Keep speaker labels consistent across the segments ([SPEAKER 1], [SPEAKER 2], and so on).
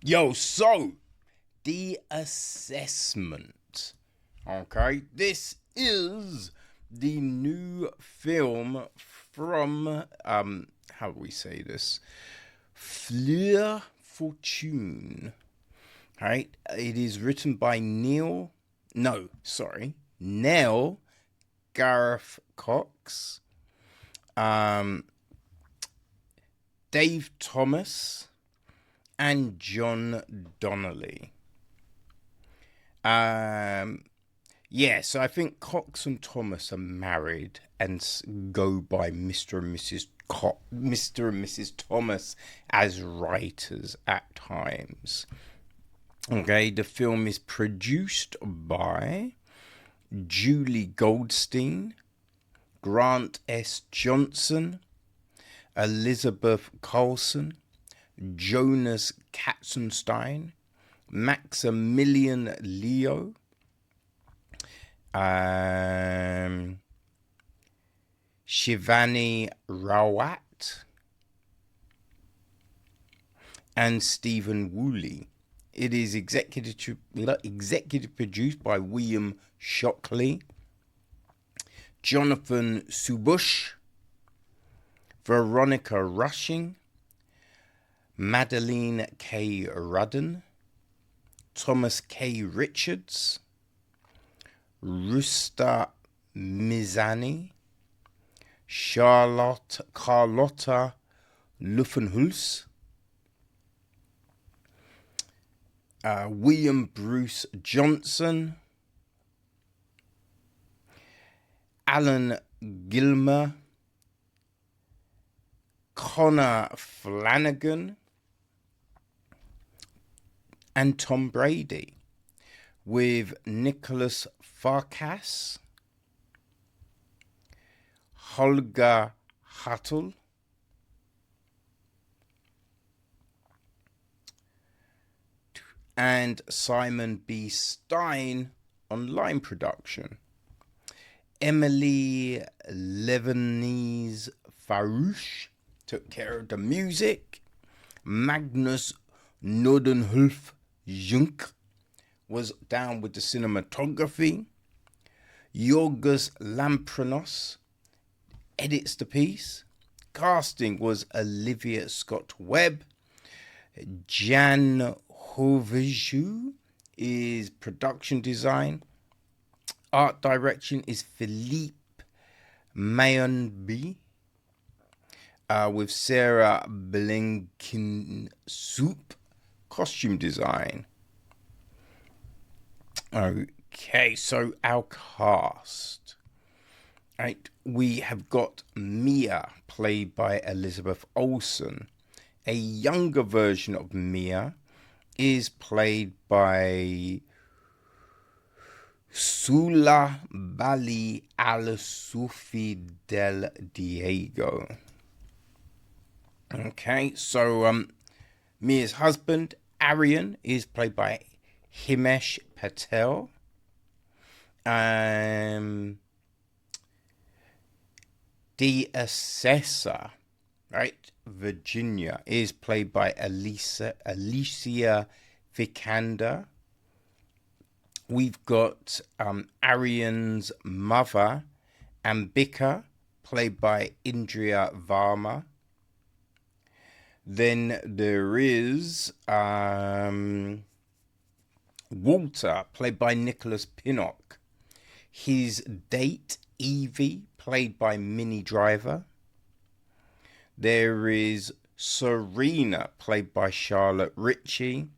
[SPEAKER 1] So the assessment. Okay, this is the new film from how do we say this? Fleur Fortuné. Right? It is written by Nell Garfath-Cox, Dave Thomas, and John Donnelly. So I think Cox and Thomas are married and go by Mr. and Mrs. Thomas as writers at times. Okay, the film is produced by Julie Goldstein, Grant S. Johnson, Elizabeth Carlson, Jonas Katzenstein, Maximilian Leo, Shivani Rawat, and Stephen Woolley. It is executive produced by William Shockley, Jonathan Subush, Veronica Rushing, Madeline K. Rudden, Thomas K. Richards, Rusta Mizani, Carlotta Luffenhulst, William Bruce Johnson, Alan Gilmer, Connor Flanagan, and Tom Brady, with Nicholas Farkas, Holger Huttel, and Simon B. Stein on line production. Emily Lebanese Farouche took care of the music. Magnus Nordenhulf Junk was down with the cinematography. Yorgos Lampranos edits the piece. Casting was Olivia Scott-Webb. Jan Hoviju is production design. Art direction is Philippe Mayonby, with Sarah Blenkin-Soup costume design. Okay, so our cast. Right, we have got Mia, played by Elizabeth Olsen. A younger version of Mia is played by Sula Bali Al-Sufi del Diego. Okay, so Mia's husband, Aryan, is played by Himesh Patel. The assessor, right, Virginia, is played by Alicia Vikander. We've got Aryan's mother, Ambika, played by Indriya Varma. Then there is Walter, played by Nicholas Pinnock. His date, Evie, played by Minnie Driver. There is Serena, played by Charlotte Ritchie.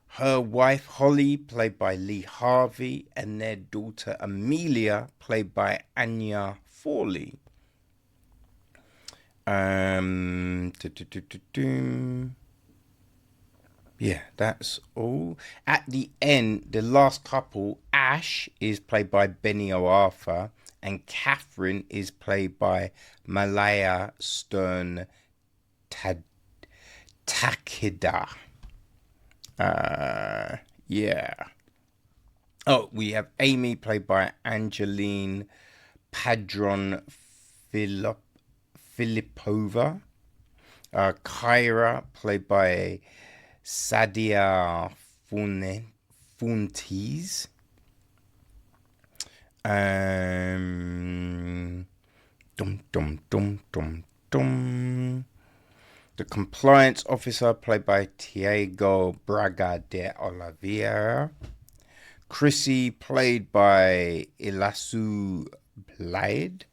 [SPEAKER 1] Her wife, Holly, played by Lee Harvey. And their daughter, Amelia, played by Anya Forley. Yeah, that's all. At the end, the last couple, Ash is played by Benny O'Arthur, and Catherine is played by Malaya Stern Takeda. Yeah. Oh, we have Amy, played by Angeline Padron Filipova. Kyra, played by Sadia Funtes. Dum dum dum dum dum. The compliance officer, played by Tiago Braga de Oliveira. Chrissy, played by Ilasu Blade.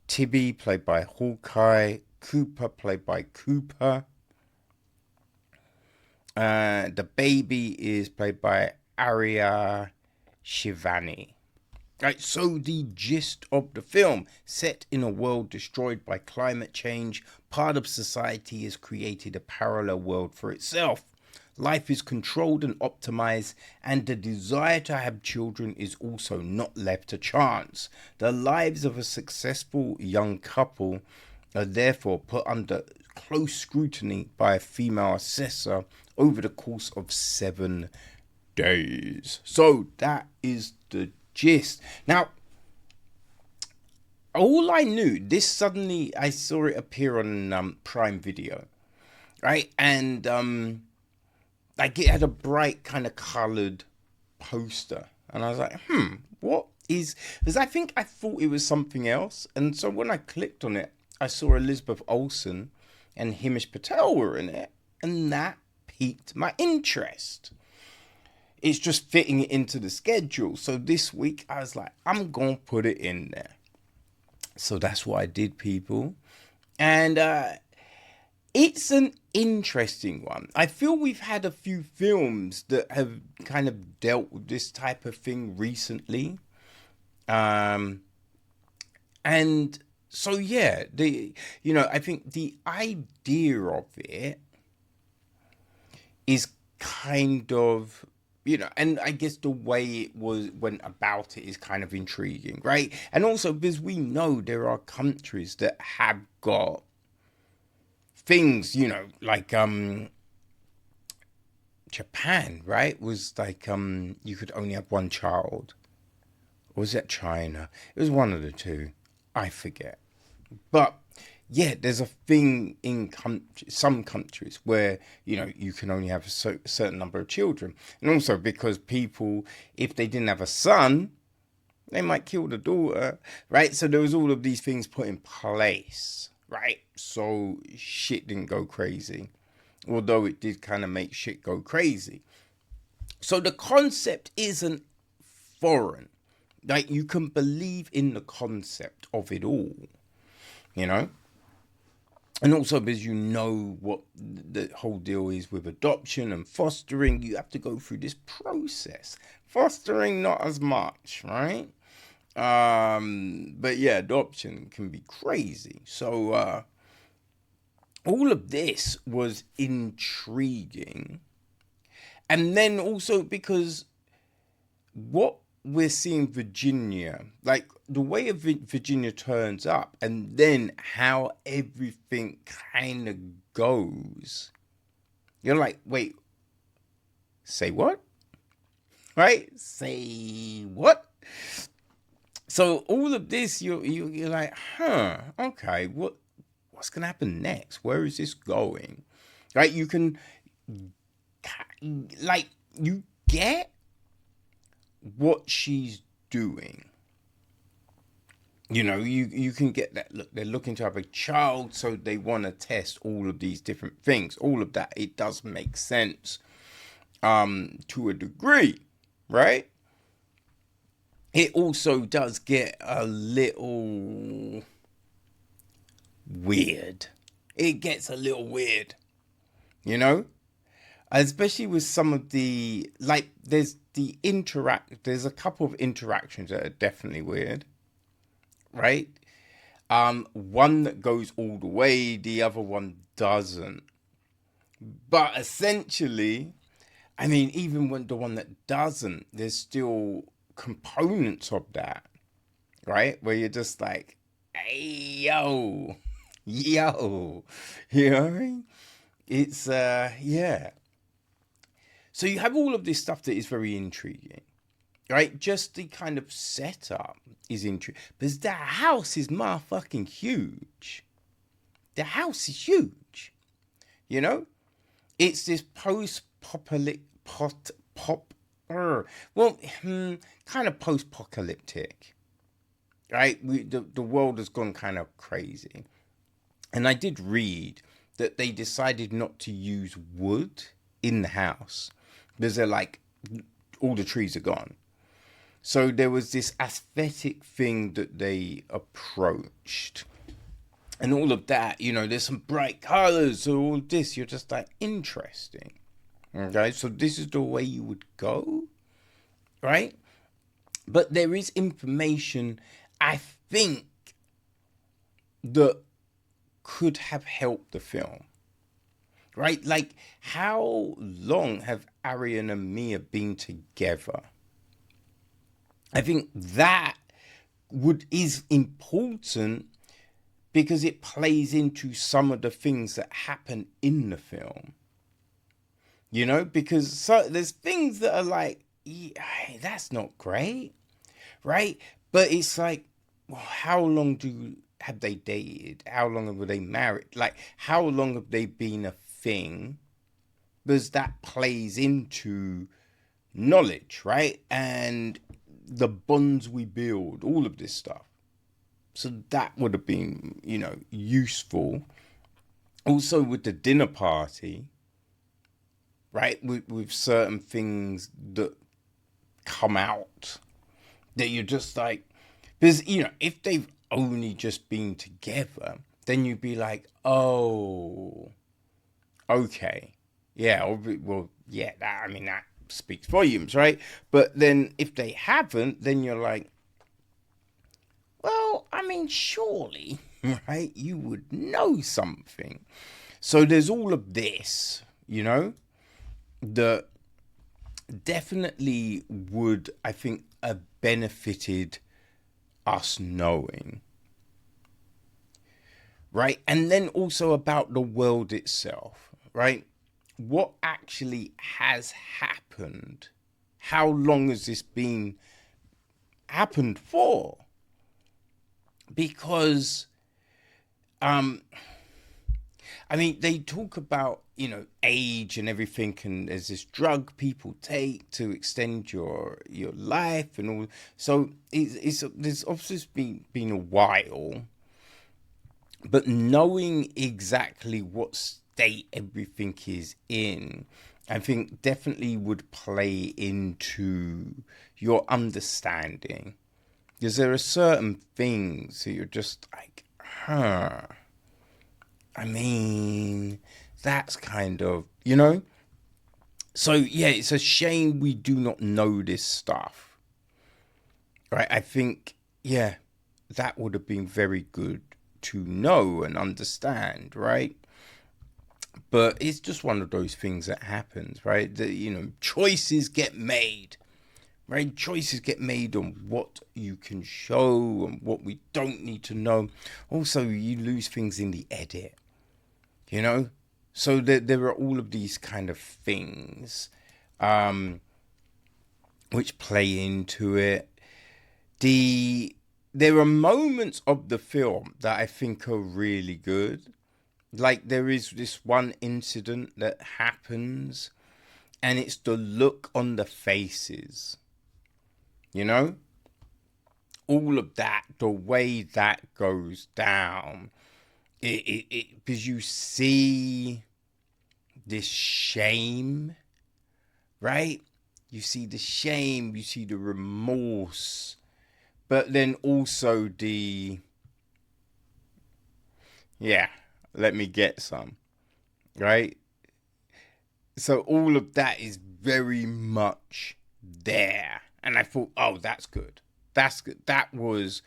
[SPEAKER 1] Tibby, played by Hawkeye. Cooper, played by Cooper. The baby is played by Arya Shivani. Right, so the gist of the film: set in a world destroyed by climate change, part of society has created a parallel world for itself. Life is controlled and optimized, and the desire to have children is also not left to chance. The lives of a successful young couple are therefore put under close scrutiny by a female assessor over the course of 7 days. So that is the gist. Now, all I knew, this suddenly I saw it appear on Prime Video, right? And like it had a bright kind of coloured poster, and I was like, what is? Because I thought it was something else, and so when I clicked on it, I saw Elizabeth Olsen and Himesh Patel were in it, and that piqued my interest. It's just fitting it into the schedule. So this week I was like, I'm going to put it in there. So that's what I did, people. And it's an interesting one. I feel we've had a few films that have kind of dealt with this type of thing recently. And so, yeah, I think the idea of it is kind of, and I guess the way it went about it is kind of intriguing, right? And also because we know there are countries that have got things, like Japan, right? Was like you could only have one child. Or was that China? It was one of the two. I forget. But yeah, there's a thing in some countries where, you can only have a certain number of children. And also because people, if they didn't have a son, they might kill the daughter, right? So there was all of these things put in place, right? So shit didn't go crazy. Although it did kind of make shit go crazy. So the concept isn't foreign. Like, you can believe in the concept of it all, And also because what the whole deal is with adoption and fostering, you have to go through this process. Fostering, not as much, right? But yeah, adoption can be crazy. So all of this was intriguing. And then also because what we're seeing Virginia, like the way of Virginia turns up, and then how everything kind of goes. You're like, wait, say what? Right? Say what? So all of this, you're like, okay, what's gonna happen next? Where is this going? Right? You can, like, you get what she's doing. You can get that. Look, they're looking to have a child, so they want to test all of these different things. All of that, it does make sense to a degree, right? It also does get a little weird. It gets a little weird, especially with some of the, like, there's a couple of interactions that are definitely weird, right? One that goes all the way, the other one doesn't. But essentially, I mean, even when the one that doesn't, there's still components of that, right? Where you're just like, hey, yo, you know what I mean? It's, yeah. So you have all of this stuff that is very intriguing, right? Just the kind of setup is intriguing. Because that house is motherfucking huge. The house is huge, it's this well, kind of post-apocalyptic, right? The world has gone kind of crazy. And I did read that they decided not to use wood in the house because they're like, all the trees are gone. So there was this aesthetic thing that they approached. And all of that, there's some bright colors, or all this. You're just like, interesting. Okay, so this is the way you would go, right? But there is information, I think, that could have helped the film, right? Like, how long have Arian and Mia been together? I think that is important because it plays into some of the things that happen in the film. Because there's things that are like, yeah, that's not great, right? But it's like, well, how long have they dated? How long have they married? Like, how long have they been a thing? Because that plays into knowledge, right? And the bonds we build, all of this stuff. So that would have been, useful. Also with the dinner party, right? With certain things that come out that you're just like, because, if they've only just been together, then you'd be like, oh, okay. Yeah, well, yeah, that speaks volumes, right? But then if they haven't, then you're like, well, surely, right, you would know something. So there's all of this, that definitely would, I think, have benefited us knowing. Right? And then also about the world itself, right? What actually has happened? How long has this been happened for? Because they talk about, age and everything, and there's this drug people take to extend your life and all. So there's obviously been a while, but knowing exactly what state everything is in, I think definitely would play into your understanding. Because there are certain things that you're just like, that's kind of, So, yeah, it's a shame we do not know this stuff. Right? I think, yeah, that would have been very good to know and understand, right? But it's just one of those things that happens, right? That, choices get made. Right? Choices get made on what you can show and what we don't need to know. Also, you lose things in the edit, So there are all of these kind of things which play into it. There are moments of the film that I think are really good. Like, there is this one incident that happens, and it's the look on the faces. All of that, the way that goes down, because you see this shame, right? You see the shame, you see the remorse, but then also let me get some, right? So all of that is very much there. And I thought, oh, that's good. That's good. That was,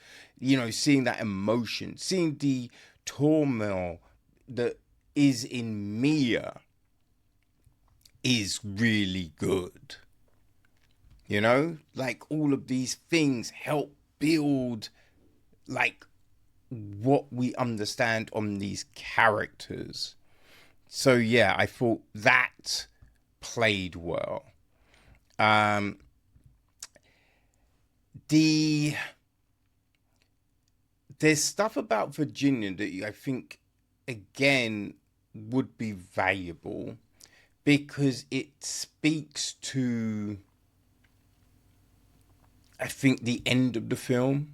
[SPEAKER 1] seeing that emotion, seeing the turmoil that is in Mia is really good. Like, all of these things help build, like, what we understand on these characters. So, yeah, I thought that played well. There's stuff about Virginia that I think, again, would be valuable. because it speaks to, I think, the end of the film.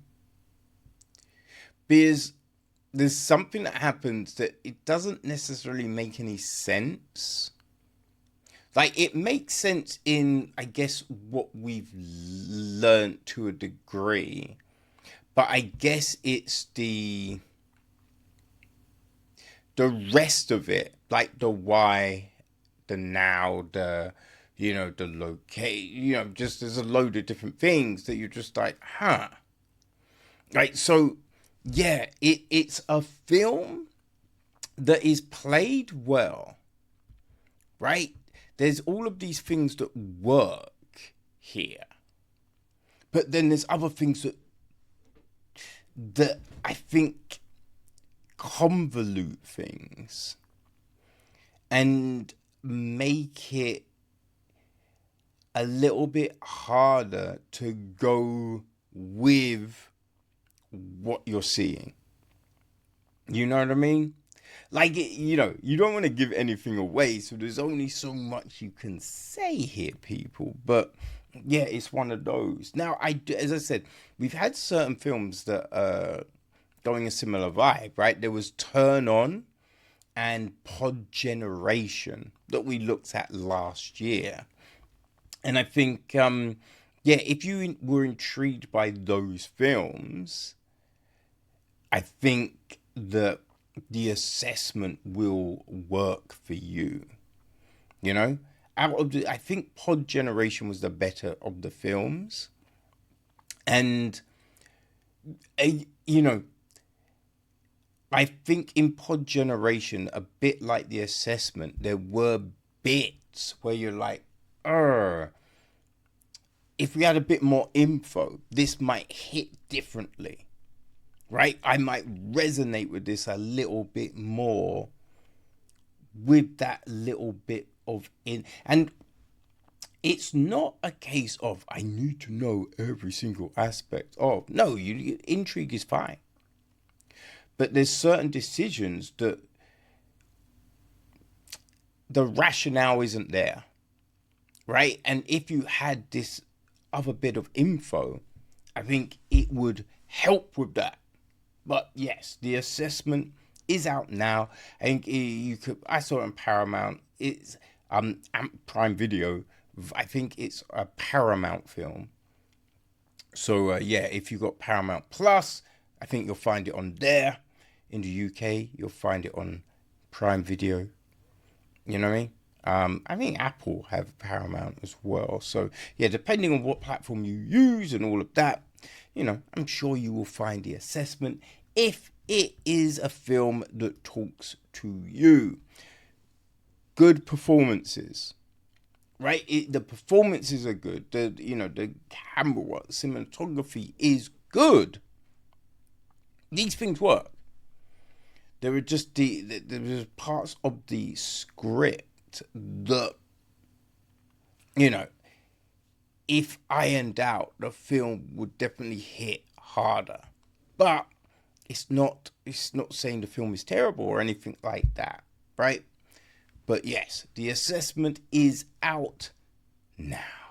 [SPEAKER 1] Because there's something that happens that it doesn't necessarily make any sense. Like, it makes sense in, I guess, what we've learned to a degree. But I guess it's the rest of it, like the why, the now, the, the locate, just there's a load of different things that you're just like, huh. Right, so, yeah, it's a film that is played well, right? There's all of these things that work here. But then there's other things that I think convolute things and make it a little bit harder to go with what you're seeing. You know what I mean? Like, you don't want to give anything away, so there's only so much you can say here, people. But yeah, it's one of those. Now, as I said, we've had certain films that are going a similar vibe, right? There was Turn On and Pod Generation that we looked at last year. And I think, if you were intrigued by those films, I think that the assessment will work for you. I think Pod Generation was the better of the films. And, I think in Pod Generation, a bit like the assessment, there were bits where you're like, if we had a bit more info, this might hit differently, right? I might resonate with this a little bit more with that little bit of and it's not a case of I need to know every single aspect of. No, intrigue is fine. But there's certain decisions that the rationale isn't there, right? And if you had this other bit of info, I think it would help with that. But yes, the assessment is out now. I think I saw it on Paramount. It's Prime Video. I think it's a Paramount film. So if you got Paramount Plus, I think you'll find it on there. In the UK, you'll find it on Prime Video. You know what I mean? I think Apple have Paramount as well. So yeah, depending on what platform you use and all of that, I'm sure you will find the assessment if it is a film that talks to you. Good performances, right? The performances are good. The camera work, cinematography is good. These things work. There are just there's parts of the script that, if ironed out, the film would definitely hit harder. But it's not saying the film is terrible or anything like that, right? But yes, the assessment is out now.